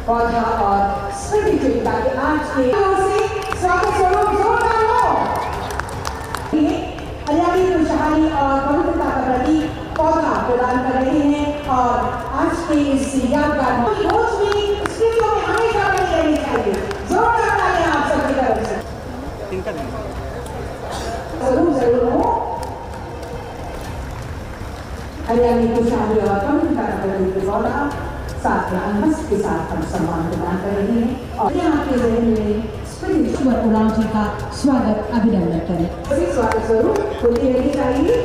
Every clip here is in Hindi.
पौधा और स्मृति चिन्ह ताकि आज के ओर से स्वागत स्वरूप जोरदार हो। हरियाली खुशहाली और पवित्रता का प्रतीक पौधा प्रदान कर रहे हैं और आज के इस यादगार रोज भी स्मृतियों में हमेशा बनी रहनी चाहिए। जोरदार तालियां आप सबकी तरफ से। जरूर हो। हरियाली खुशहाली और पवित्रता का प्रतीक पौधा साथ में अनहस के साथ हम सम्मान प्रदान कर रहे हैं और यहाँ के जहन में स्मृति उरांव जी का स्वागत अभिनंदन करें। स्वागत स्वरूप होती रहनी चाहिए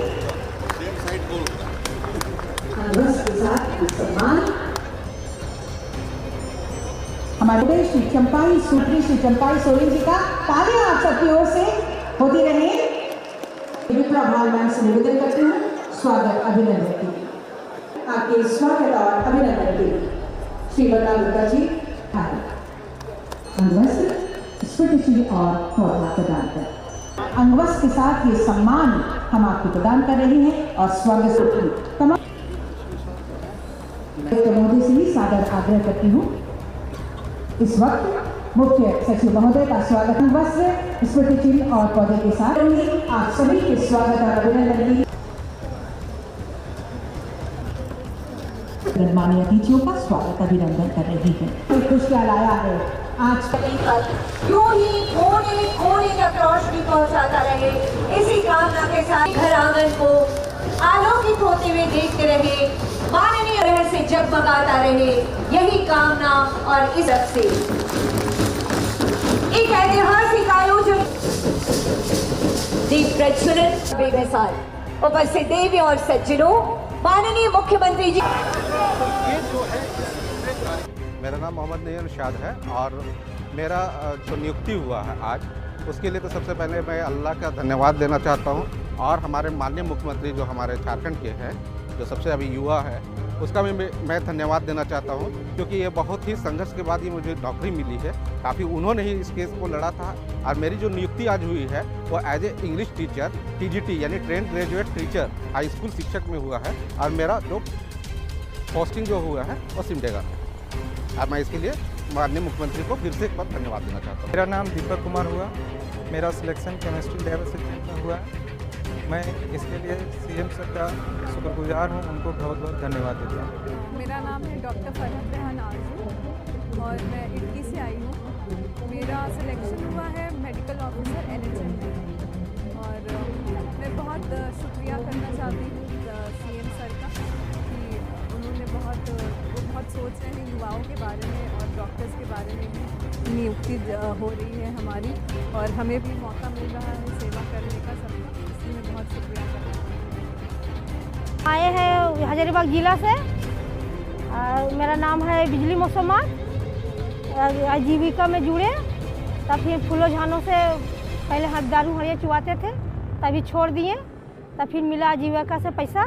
अनहस के साथ सम्मान। हमारे देश श्री चंपाई सूत्री श्री चंपाई सोरेन जी का तालियां आप सबकी ओर से होती रहे। विप्लव भाल मैम से निवेदन करती हूँ स्वागत अभिनंदन की आपके स्वागत और अभिनंदन के श्री बल्ला गुप्ता जी अंगवस्त्र स्मृति और पौधा प्रदान कर अंगवस्त्र के साथ ये सम्मान हम आपको प्रदान कर रहे हैं और स्वागत तमाम मोदी से भी सादर आग्रह करती हूँ इस वक्त मुख्य सचिव महोदय का स्वागत अंगवस्त्र स्मृति चिन्ह और पौधे के साथ आप सभी के स्वागत और अभिनंदन की माननीय अतिथियों का स्वागत अभिनंदन कर रही है। खुशहाल आया है आज पर यूं ही कोने कोने तक रोशनी पहुंचाता रहे, इसी कामना के साथ घर आंगन को आलोकित होते हुए देखते रहे, माननीय रहस्य से जगमगाता रहे, यही कामना और इस से एक ऐतिहासिक आयोजन दीप प्रज्वलन बेमिसाल उपस्थित देवी और सज्जनों, माननीय मुख्यमंत्री जी। मेरा नाम मोहम्मद नईम शाद है और मेरा जो नियुक्ति हुआ है आज उसके लिए तो सबसे पहले मैं अल्लाह का धन्यवाद देना चाहता हूं और हमारे माननीय मुख्यमंत्री जो हमारे झारखंड के हैं जो सबसे अभी युवा है उसका भी मैं धन्यवाद देना चाहता हूं क्योंकि ये बहुत ही संघर्ष के बाद ही मुझे नौकरी मिली है। काफ़ी उन्होंने ही इस केस को लड़ा था और मेरी जो नियुक्ति आज हुई है वो as a English teacher TGT यानी trained graduate teacher high school शिक्षक में हुआ है और मेरा जो पोस्टिंग जो हुआ है वो सिमडेगा है और मैं इसके लिए माननीय मुख्यमंत्री को फिर से एक बार धन्यवाद देना चाहता हूँ। मेरा नाम दीपक कुमार हुआ, मेरा सिलेक्शन केमिस्ट्री लैब असिस्टेंट में हुआ। मैं इसके लिए CM सर का शुक्रगुजार हूँ, उनको बहुत बहुत धन्यवाद देता हूँ। मेरा नाम है डॉक्टर फरहत रेहान आरजू और मैं इटकी से आई हूँ। मेरा सिलेक्शन हुआ है मेडिकल ऑफिसर NHM में और मैं बहुत शुक्रिया करना चाहती हूँ CM सर का कि उन्होंने बहुत सोच रहे हैं युवाओं के बारे में और डॉक्टर्स के बारे में भी नियुक्ति हो रही है हमारी और हमें भी मौका मिल रहा है सेवा करने का सबका, इसलिए मैं बहुत शुक्रिया करना चाहती हूँ। आए हैं हजारीबाग जिला से। मेरा नाम है बिजली मौसमात। आजीविका में जुड़े तब फिर फूलो झानों से पहले दारू हड़िया चुआते थे, तभी छोड़ दिए, तब फिर मिला आजीविका से पैसा,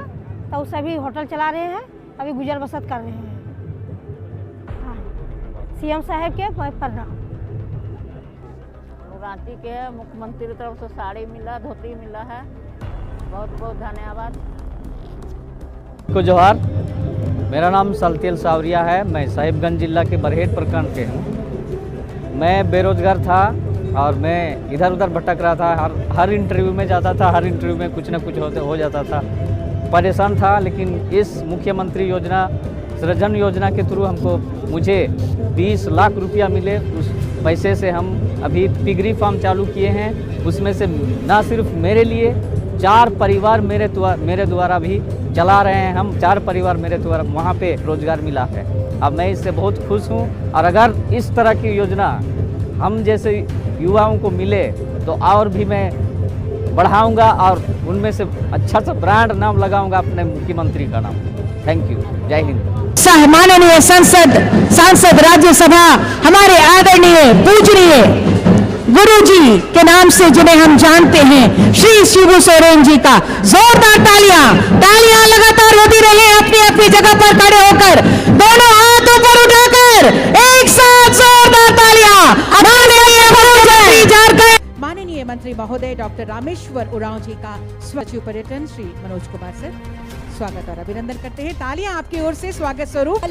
तो उसे अभी होटल चला रहे हैं, अभी गुजर बसर कर रहे हैं। CM साहब के प्रणाम। रांची के मुख्यमंत्री की तरफ से साड़ी मिला, धोती मिला है, बहुत बहुत धन्यवाद। को जोहार, मेरा नाम सलतेल सावरिया है, मैं साहिबगंज जिला के बरहेट प्रखंड के हूँ। मैं बेरोजगार था और मैं इधर उधर भटक रहा था, हर इंटरव्यू में जाता था, हर इंटरव्यू में कुछ ना कुछ हो जाता था, परेशान था। लेकिन इस मुख्यमंत्री योजना सृजन योजना के थ्रू मुझे 20 लाख रुपया मिले। उस पैसे से हम अभी पिगरी फार्म चालू किए हैं, उसमें से ना सिर्फ मेरे लिए 4 परिवार मेरे द्वारा भी चला रहे हैं। हम 4 परिवार मेरे द्वारा वहाँ पे रोजगार मिला है। अब मैं इससे बहुत खुश हूँ और अगर इस तरह की योजना हम जैसे युवाओं को मिले तो और भी मैं बढ़ाऊंगा और उनमें से अच्छा सा ब्रांड नाम लगाऊंगा अपने मुख्यमंत्री का नाम। थैंक यू, जय हिंद। माननीय सांसद राज्यसभा हमारे आदरणीय पूजनीय गुरुजी के नाम से जिन्हें हम जानते हैं, श्री शिबू सोरेन जी का जोरदार तालियां लगातार होती रहे। अपनी अपनी जगह पर खड़े होकर दोनों हाथों पर उठाकर एक साथ जोरदार तालियां। माननीय मंत्री महोदय डॉक्टर रामेश्वर उरांव जी का सचिव पर्यटन श्री मनोज कुमार सर स्वागत और अभिनंदन करते हैं। तालियां आपकी ओर से स्वागत स्वरूप।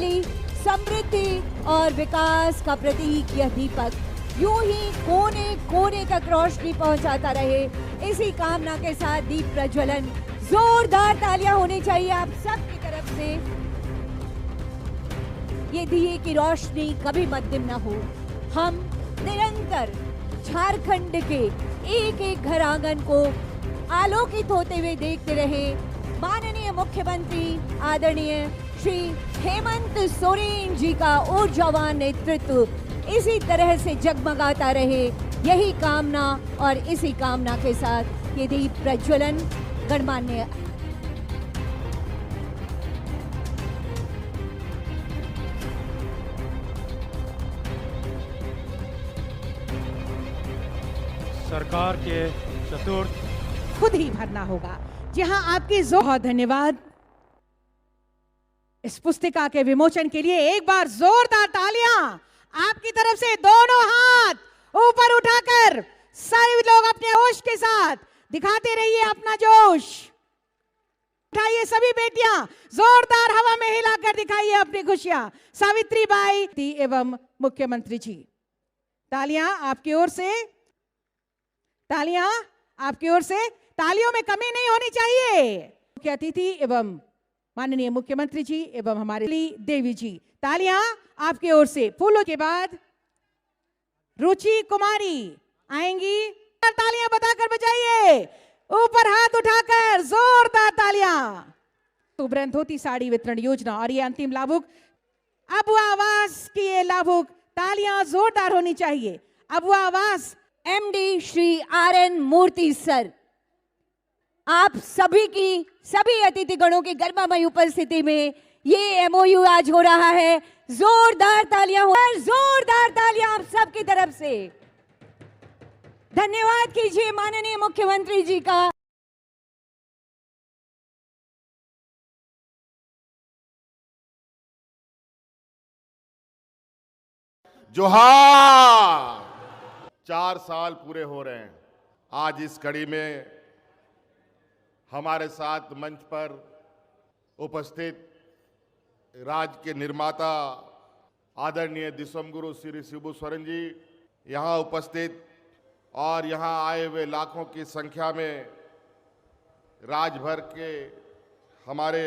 समृद्धि और विकास का प्रतीक यह दीपक यूं ही कोने कोने तक रोशनी पहुंचाता रहे, इसी कामना के साथ दीप प्रज्वलन। जोरदार तालियां होनी चाहिए आप सबकी तरफ से। ये दिए की रोशनी कभी मद्दिम ना हो। हम निरंतर झारखंड के एक एक घर आंगन को आलोकित होते हुए देखते रहे। माननीय मुख्यमंत्री आदरणीय श्री हेमंत सोरेन जी का ऊर्जावान नेतृत्व इसी तरह से जगमगाता रहे, यही कामना और इसी कामना के साथ ये दीप प्रज्वलन गणमान्य। सरकार के चतुर्थ खुद ही भरना होगा। जहां आपकी बहुत धन्यवाद। इस पुस्तिका के विमोचन के लिए एक बार जोरदार तालियां आपकी तरफ से। दोनों हाथ ऊपर उठाकर सभी लोग अपने होश के साथ दिखाते रहिए अपना जोश। उठाइए सभी बेटियां, जोरदार हवा में हिलाकर दिखाइए अपनी खुशियां। सावित्री बाई एवं मुख्यमंत्री जी, तालियां आपकी ओर से, तालियां आपकी ओर से। तालियों में कमी नहीं होनी चाहिए। मुख्य अतिथि एवं माननीय मुख्यमंत्री जी एवं हमारे देवी जी, तालियां आपकी ओर से। फूलों के बाद रुचि कुमारी आएंगी। तालियां बताकर बजाइए, ऊपर हाथ उठाकर जोरदार तालियां। सुब्रन धोती साड़ी वितरण योजना और ये अंतिम लाभुक अबुआ आवास की ये लाभुक, तालियां जोरदार होनी चाहिए। अबुआ आवास एमडी श्री आरएन मूर्ति सर, आप सभी की सभी अतिथिगणों की गर्मामय उपस्थिति में ये एमओयू आज हो रहा है। जोरदार तालियां हो, जोरदार तालियां आप सबकी तरफ से। धन्यवाद कीजिए माननीय मुख्यमंत्री जी का। जोहार। 4 साल पूरे हो रहे हैं। आज इस कड़ी में हमारे साथ मंच पर उपस्थित राज्य के निर्माता आदरणीय दिसंगुरु श्री शिबू सोरेन जी यहाँ उपस्थित और यहाँ आए हुए लाखों की संख्या में राज्य भर के हमारे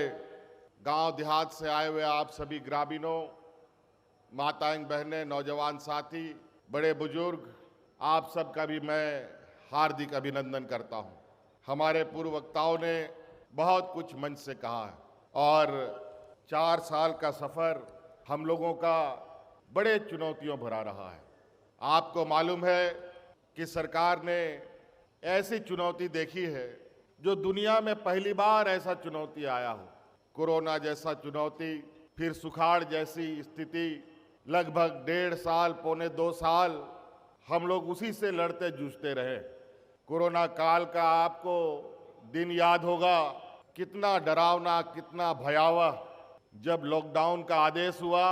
गांव देहात से आए हुए आप सभी ग्रामीणों, माताएं बहनें, नौजवान साथी, बड़े बुजुर्ग, आप सबका भी मैं हार्दिक अभिनंदन करता हूं। हमारे पूर्व वक्ताओं ने बहुत कुछ मंच से कहा है और 4 साल का सफर हम लोगों का बड़े चुनौतियों भरा रहा है। आपको मालूम है कि सरकार ने ऐसी चुनौती देखी है जो दुनिया में पहली बार ऐसा चुनौती आया हो। कोरोना जैसा चुनौती, फिर सुखाड़ जैसी स्थिति, लगभग 1.5 साल, पौने 2 साल हम लोग उसी से लड़ते जूझते रहे। कोरोना काल का आपको दिन याद होगा, कितना डरावना, कितना भयावह जब लॉकडाउन का आदेश हुआ,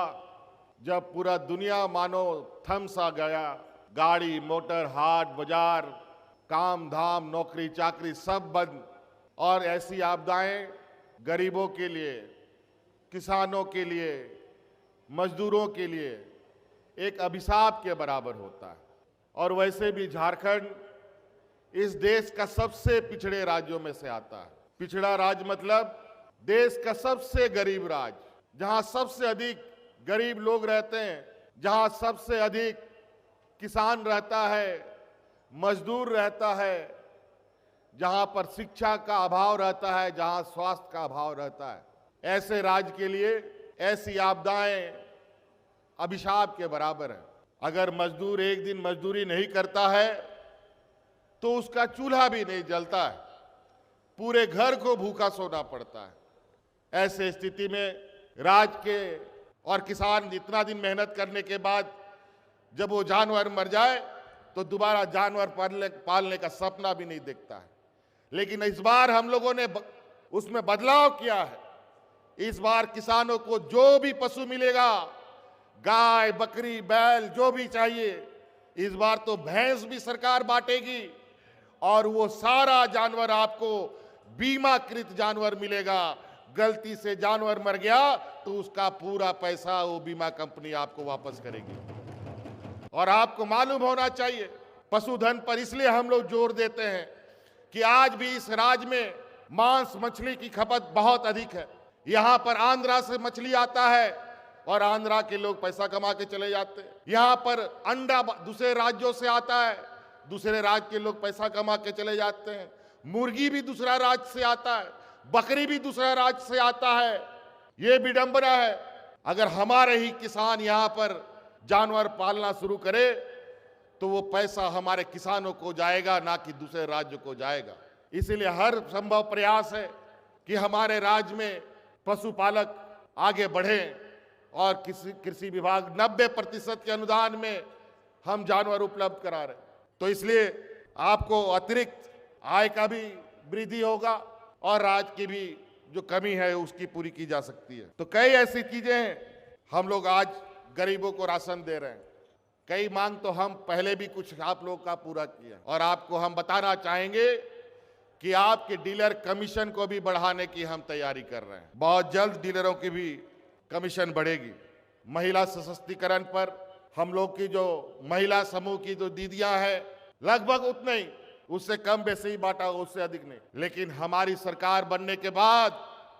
जब पूरा दुनिया मानो थम सा गया। गाड़ी मोटर, हाट बाजार, काम धाम, नौकरी चाकरी सब बंद। और ऐसी आपदाएं गरीबों के लिए, किसानों के लिए, मजदूरों के लिए एक अभिशाप के बराबर होता है। और वैसे भी झारखंड इस देश का सबसे पिछड़े राज्यों में से आता है। पिछड़ा राज्य मतलब देश का सबसे गरीब राज्य, जहां सबसे अधिक गरीब लोग रहते हैं, जहां सबसे अधिक किसान रहता है, मजदूर रहता है, जहां पर शिक्षा का अभाव रहता है, जहां स्वास्थ्य का अभाव रहता है। ऐसे राज्य के लिए ऐसी आपदाएं अभिशाप के बराबर है। अगर मजदूर एक दिन मजदूरी नहीं करता है तो उसका चूल्हा भी नहीं जलता है, पूरे घर को भूखा सोना पड़ता है। ऐसे स्थिति में राज्य के और किसान इतना दिन मेहनत करने के बाद जब वो जानवर मर जाए तो दोबारा जानवर पालने का सपना भी नहीं देखता है। लेकिन इस बार हम लोगों ने उसमें बदलाव किया है। इस बार किसानों को जो भी पशु मिलेगा, गाय, बकरी, बैल, जो भी चाहिए, इस बार तो भैंस भी सरकार बांटेगी और वो सारा जानवर आपको बीमाकृत जानवर मिलेगा, गलती से जानवर मर गया तो उसका पूरा पैसा वो बीमा कंपनी आपको वापस करेगी। और आपको मालूम होना चाहिए, पशुधन पर इसलिए हम लोग जोर देते हैं कि आज भी इस राज्य में मांस मछली की खपत बहुत अधिक है। यहाँ पर आंध्रा से मछली आता है और आंध्रा के लोग पैसा कमा के चले जाते हैं। यहाँ पर अंडा दूसरे राज्यों से आता है, दूसरे राज्य के लोग पैसा कमा के चले जाते हैं। मुर्गी भी दूसरा राज्य से आता है, बकरी भी दूसरा राज्य से आता है। ये विडंबना है। अगर हमारे ही किसान यहाँ पर जानवर पालना शुरू करे तो वो पैसा हमारे किसानों को जाएगा, ना कि दूसरे राज्यों को जाएगा। इसीलिए हर संभव प्रयास है कि हमारे राज्य में पशुपालक आगे बढ़ें और कृषि विभाग 90% के अनुदान में हम जानवर उपलब्ध करा रहे। तो इसलिए आपको अतिरिक्त आय का भी वृद्धि होगा और राज्य की भी जो कमी है उसकी पूरी की जा सकती है। तो कई ऐसी चीजें हैं। हम लोग आज गरीबों को राशन दे रहे हैं। कई मांग तो हम पहले भी कुछ आप लोग का पूरा किया और आपको हम बताना चाहेंगे कि आपके डीलर कमीशन को भी बढ़ाने की हम तैयारी कर रहे हैं। बहुत जल्द डीलरों की भी कमीशन बढ़ेगी। महिला सशक्तिकरण पर हम लोग की जो महिला समूह की जो दीदियां हैं लगभग उतने ही, उससे कम बेसी ही बांटा, उससे अधिक नहीं। लेकिन हमारी सरकार बनने के बाद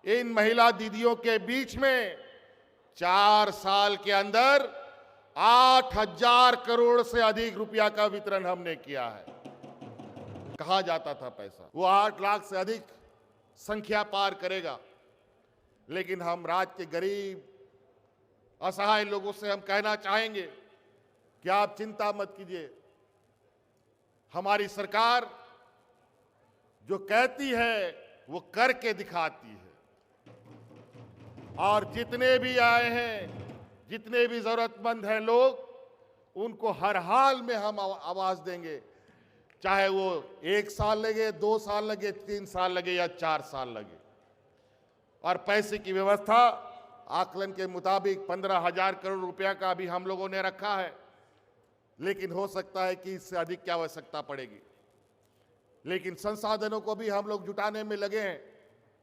इन महिला दीदियों के बीच में 4 साल के अंदर 8,000 करोड़ से अधिक रुपया का वितरण हमने किया है। कहाँ जाता था पैसा? वो 8 लाख से अधिक संख्या पार करेगा। लेकिन हम राज्य के गरीब असहाय लोगों से हम कहना चाहेंगे कि आप चिंता मत कीजिए। हमारी सरकार जो कहती है वो करके दिखाती है। और जितने भी आए हैं, जितने भी जरूरतमंद हैं लोग, उनको हर हाल में हम आवाज देंगे, चाहे वो 1 साल लगे, 2 साल लगे, 3 साल लगे या 4 साल लगे। और पैसे की व्यवस्था आकलन के मुताबिक 15,000 करोड़ रुपया का भी हम लोगों ने रखा है। लेकिन हो सकता है कि इससे अधिक की आवश्यकता पड़ेगी। लेकिन संसाधनों को भी हम लोग जुटाने में लगे हैं।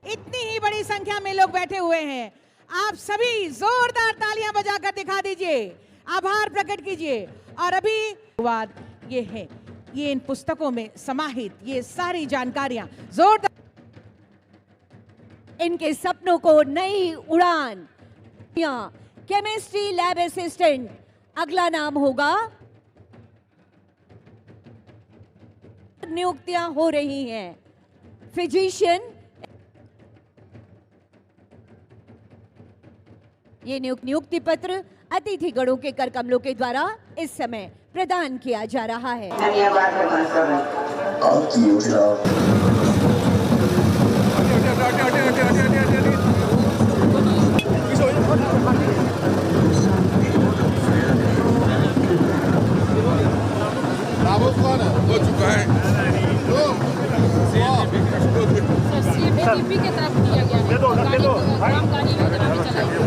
इतनी ही बड़ी संख्या में लोग बैठे हुए हैं। आप सभी जोरदार तालियां बजाकर दिखा दीजिए, आभार प्रकट कीजिए। और अभी बात ये है, ये इन पुस्तकों में समाहित ये सारी जानकारियां जोरदार। इनके सपनों को नई उड़ान। केमिस्ट्री लैब असिस्टेंट अगला नाम होगा। नियुक्तियां हो रही हैं। फिजिशियन, ये नियुक्ति पत्र अतिथि गणों के कर कमलों के द्वारा इस समय प्रदान किया जा रहा है। हो चुका है। CPDP की तरफ दिया गया है। कामकाजी योजना भी चलाई है।